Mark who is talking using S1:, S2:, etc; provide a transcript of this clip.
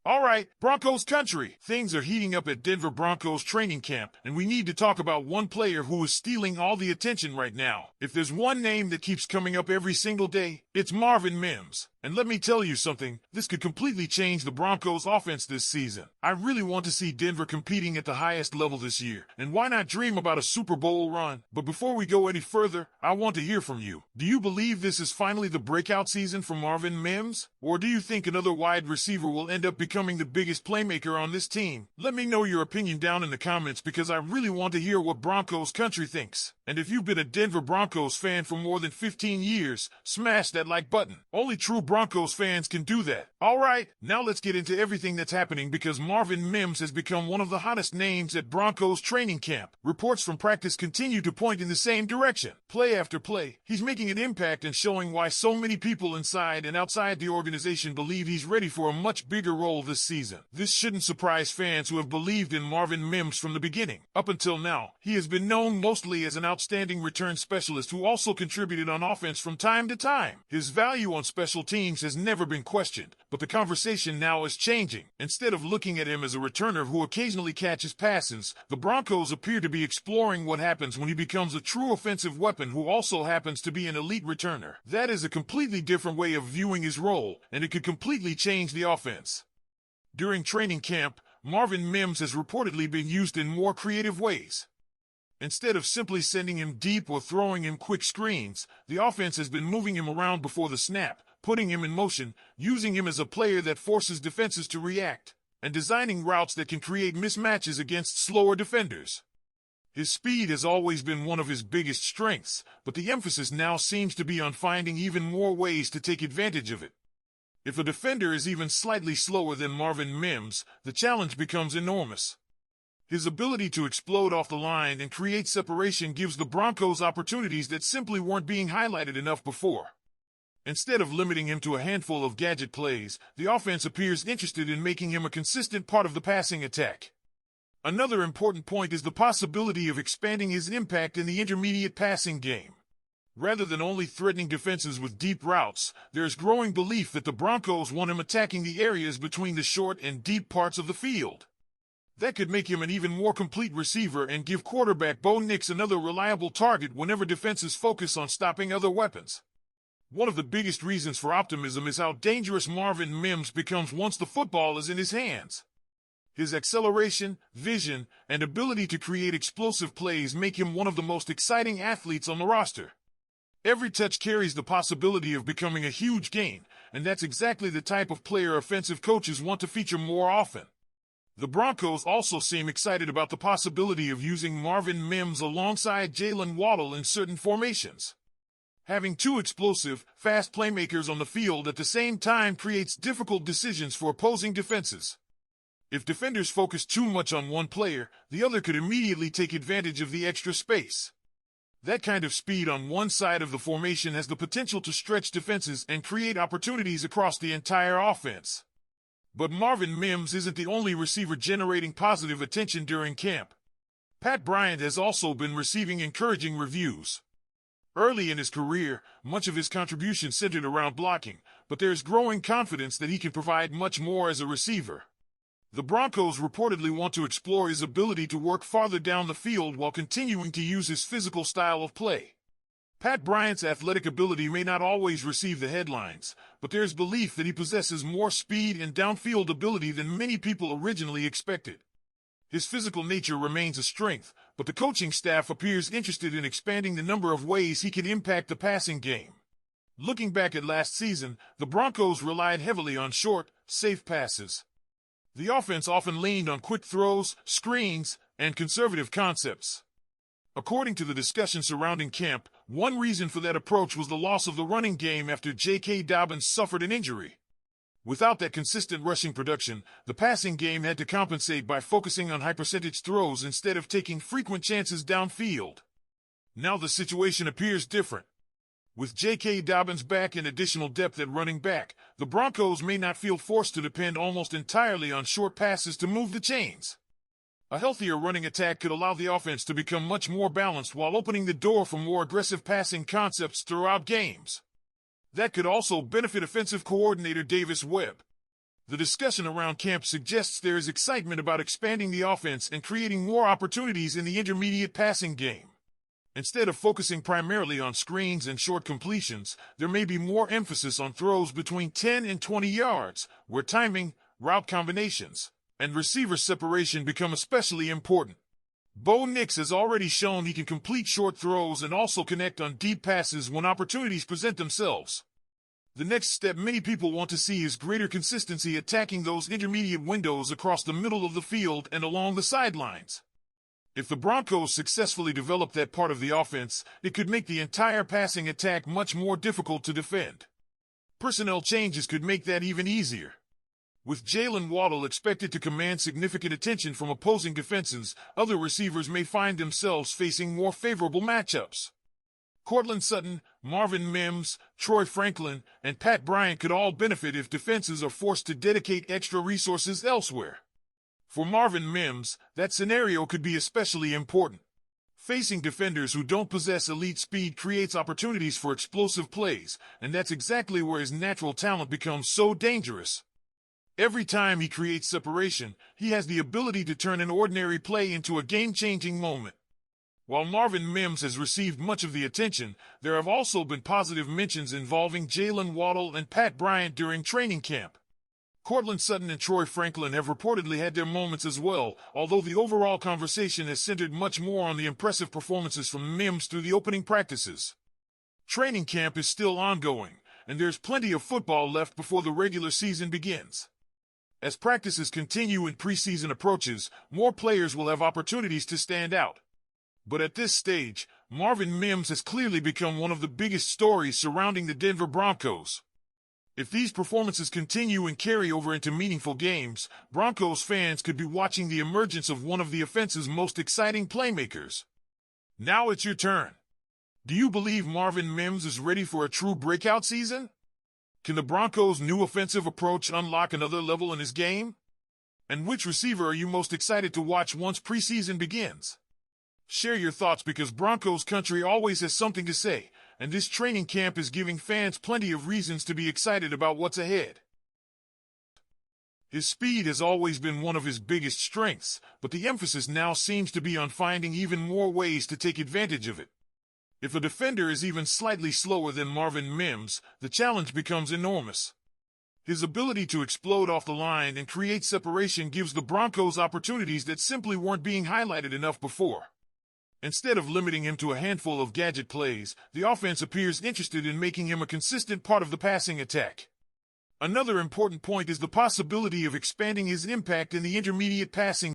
S1: All right, Broncos country. Things are heating up at Denver Broncos training camp, and we need to talk about one player who is stealing all the attention right now. If there's one name that keeps coming up every single day, it's Marvin Mims. And let me tell you something, this could completely change the Broncos offense this season. I really want to see Denver competing at the highest level this year, and why not dream about a Super Bowl run? But before we go any further, I want to hear from you. Do you believe this is finally the breakout season for Marvin Mims? Or do you think another wide receiver will end up becoming the biggest playmaker on this team? Let me know your opinion down in the comments because I really want to hear what Broncos country thinks. And if you've been a Denver Broncos fan for more than 15 years, smash that like button. Only true Broncos fans can do that. Alright, now let's get into everything that's happening because Marvin Mims has become one of the hottest names at Broncos training camp. Reports from practice continue to point in the same direction. Play after play, he's making an impact and showing why so many people inside and outside the organization believe he's ready for a much bigger role this season. This shouldn't surprise fans who have believed in Marvin Mims from the beginning. Up until now, he has been known mostly as an outstanding return specialist who also contributed on offense from time to time. His value on special teams has never been questioned, but the conversation now is changing. Instead of looking at him as a returner who occasionally catches passes, the Broncos appear to be exploring what happens when he becomes a true offensive weapon who also happens to be an elite returner. That is a completely different way of viewing his role, and it could completely change the offense. During training camp, Marvin Mims has reportedly been used in more creative ways. Instead of simply sending him deep or throwing him quick screens, the offense has been moving him around before the snap, putting him in motion, using him as a player that forces defenses to react, and designing routes that can create mismatches against slower defenders. His speed has always been one of his biggest strengths, but the emphasis now seems to be on finding even more ways to take advantage of it. If a defender is even slightly slower than Marvin Mims, the challenge becomes enormous. His ability to explode off the line and create separation gives the Broncos opportunities that simply weren't being highlighted enough before. Instead of limiting him to a handful of gadget plays, the offense appears interested in making him a consistent part of the passing attack. Another important point is the possibility of expanding his impact in the intermediate passing game. Rather than only threatening defenses with deep routes, there is growing belief that the Broncos want him attacking the areas between the short and deep parts of the field. That could make him an even more complete receiver and give quarterback Bo Nix another reliable target whenever defenses focus on stopping other weapons. One of the biggest reasons for optimism is how dangerous Marvin Mims becomes once the football is in his hands. His acceleration, vision, and ability to create explosive plays make him one of the most exciting athletes on the roster. Every touch carries the possibility of becoming a huge gain, and that's exactly the type of player offensive coaches want to feature more often. The Broncos also seem excited about the possibility of using Marvin Mims alongside Jalen Waddle in certain formations. Having two explosive, fast playmakers on the field at the same time creates difficult decisions for opposing defenses. If defenders focus too much on one player, the other could immediately take advantage of the extra space. That kind of speed on one side of the formation has the potential to stretch defenses and create opportunities across the entire offense. But Marvin Mims isn't the only receiver generating positive attention during camp. Pat Bryant has also been receiving encouraging reviews. Early in his career, much of his contribution centered around blocking, but there is growing confidence that he can provide much more as a receiver. The Broncos reportedly want to explore his ability to work farther down the field while continuing to use his physical style of play. Pat Bryant's athletic ability may not always receive the headlines, but there's belief that he possesses more speed and downfield ability than many people originally expected. His physical nature remains a strength, but the coaching staff appears interested in expanding the number of ways he can impact the passing game. Looking back at last season, the Broncos relied heavily on short, safe passes. The offense often leaned on quick throws, screens, and conservative concepts. According to the discussion surrounding camp, one reason for that approach was the loss of the running game after J.K. Dobbins suffered an injury. Without that consistent rushing production, the passing game had to compensate by focusing on high-percentage throws instead of taking frequent chances downfield. Now the situation appears different. With J.K. Dobbins back and additional depth at running back, the Broncos may not feel forced to depend almost entirely on short passes to move the chains. A healthier running attack could allow the offense to become much more balanced while opening the door for more aggressive passing concepts throughout games. That could also benefit offensive coordinator Davis Webb. The discussion around camp suggests there is excitement about expanding the offense and creating more opportunities in the intermediate passing game. Instead of focusing primarily on screens and short completions, there may be more emphasis on throws between 10 and 20 yards, where timing, route combinations, and receiver separation become especially important. Bo Nix has already shown he can complete short throws and also connect on deep passes when opportunities present themselves. The next step many people want to see is greater consistency attacking those intermediate windows across the middle of the field and along the sidelines. If the Broncos successfully develop that part of the offense, it could make the entire passing attack much more difficult to defend. Personnel changes could make that even easier. With Jalen Waddle expected to command significant attention from opposing defenses, other receivers may find themselves facing more favorable matchups. Courtland Sutton, Marvin Mims, Troy Franklin, and Pat Bryant could all benefit if defenses are forced to dedicate extra resources elsewhere. For Marvin Mims, that scenario could be especially important. Facing defenders who don't possess elite speed creates opportunities for explosive plays, and that's exactly where his natural talent becomes so dangerous. Every time he creates separation, he has the ability to turn an ordinary play into a game-changing moment. While Marvin Mims has received much of the attention, there have also been positive mentions involving Jalen Waddle and Pat Bryant during training camp. Courtland Sutton and Troy Franklin have reportedly had their moments as well, although the overall conversation has centered much more on the impressive performances from Mims through the opening practices. Training camp is still ongoing, and there's plenty of football left before the regular season begins. As practices continue and preseason approaches, more players will have opportunities to stand out. But at this stage, Marvin Mims has clearly become one of the biggest stories surrounding the Denver Broncos. If these performances continue and carry over into meaningful games, Broncos fans could be watching the emergence of one of the offense's most exciting playmakers. Now it's your turn. Do you believe Marvin Mims is ready for a true breakout season? Can the Broncos' new offensive approach unlock another level in his game? And which receiver are you most excited to watch once preseason begins? Share your thoughts because Broncos country always has something to say, and this training camp is giving fans plenty of reasons to be excited about what's ahead. His speed has always been one of his biggest strengths, but the emphasis now seems to be on finding even more ways to take advantage of it. If a defender is even slightly slower than Marvin Mims, the challenge becomes enormous. His ability to explode off the line and create separation gives the Broncos opportunities that simply weren't being highlighted enough before. Instead of limiting him to a handful of gadget plays, the offense appears interested in making him a consistent part of the passing attack. Another important point is the possibility of expanding his impact in the intermediate passing